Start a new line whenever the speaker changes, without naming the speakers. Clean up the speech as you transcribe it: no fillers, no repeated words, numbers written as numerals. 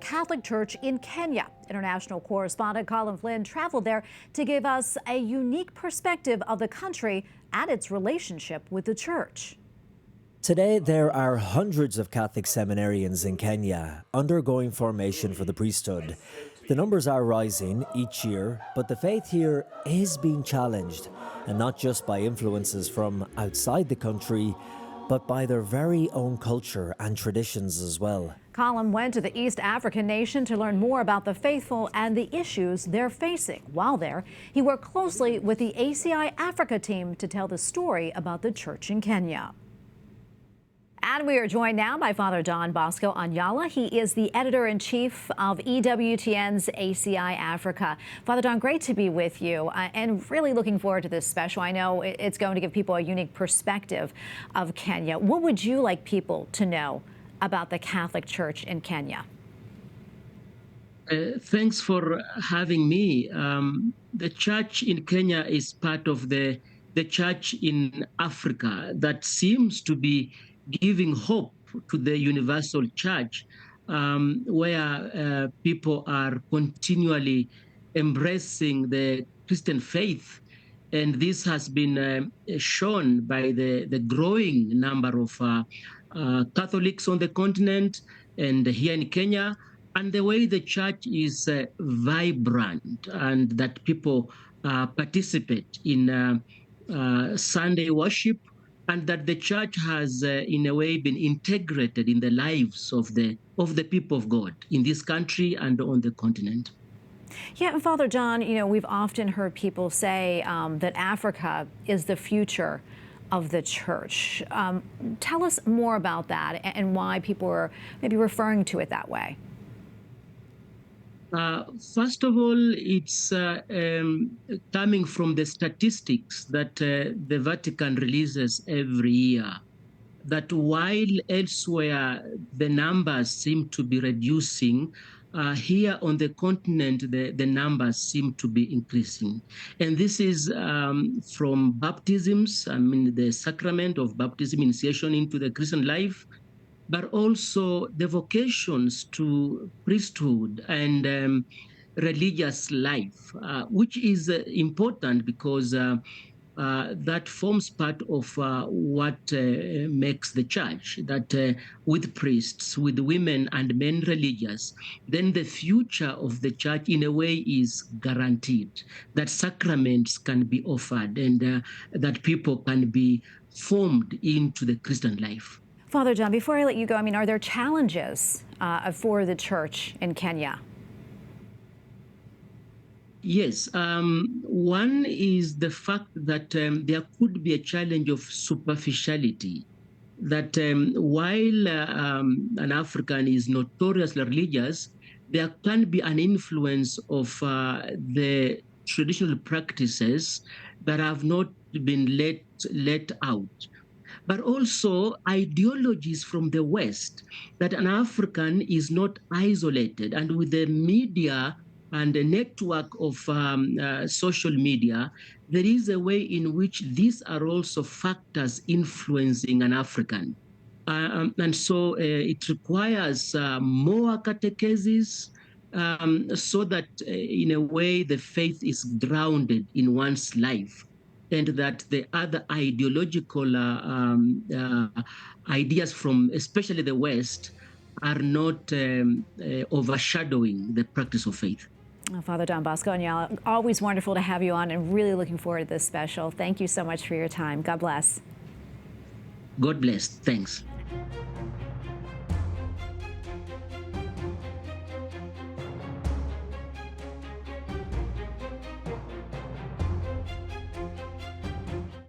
Catholic Church in Kenya. International correspondent Colm Flynn traveled there to give us a unique perspective of the country and its relationship with the church.
Today, there are hundreds of Catholic seminarians in Kenya undergoing formation for the priesthood. The numbers are rising each year, but the faith here is being challenged, and not just by influences from outside the country, but by their very own culture and traditions as well.
Colm went to the East African nation to learn more about the faithful and the issues they're facing. While there, he worked closely with the ACI Africa team to tell the story about the church in Kenya. And we are joined now by Father Bosco Onyalla. He is the editor-in-chief of EWTN's ACI Africa. Father Don, great to be with you, and really looking forward to this special. I know it's going to give people a unique perspective of Kenya. What would you like people to know about the Catholic Church in Kenya?
Thanks for having me. The church in Kenya is part of the church in Africa that seems to be giving hope to the universal church, where people are continually embracing the Christian faith. And this has been shown by the growing number of Catholics on the continent and here in Kenya, and the way the church is vibrant, and that people participate in Sunday worship, and that the church has, in a way, been integrated in the lives of the people of God in this country and on the continent.
Yeah, and Father John, you know, we've often heard people say that Africa is the future of the church. Tell us more about that and why people are maybe referring to it that way.
First of all, it's coming from the statistics that the Vatican releases every year, that while elsewhere the numbers seem to be reducing, here on the continent the numbers seem to be increasing. And this is from baptisms, I mean the sacrament of baptism, initiation into the Christian life, but also the vocations to priesthood and religious life, which is important because that forms part of what makes the church, that with priests, with women and men religious, then the future of the church in a way is guaranteed, that sacraments can be offered and that people can be formed into the Christian life.
Father John, before I let you go, I mean, are there challenges for the church in Kenya?
Yes. One is the fact that there could be a challenge of superficiality, that while an African is notoriously religious, there can be an influence of the traditional practices that have not been let out. But also ideologies from the West, that an African is not isolated. And with the media and the network of social media, there is a way in which these are also factors influencing an African. And so it requires more catechesis so that in a way the faith is grounded in one's life, and that the other ideological ideas from especially the West are not overshadowing the practice of faith.
Father Bosco Onyalla, always wonderful to have you on, and really looking forward to this special. Thank you so much for your time. God bless.
God bless. Thanks.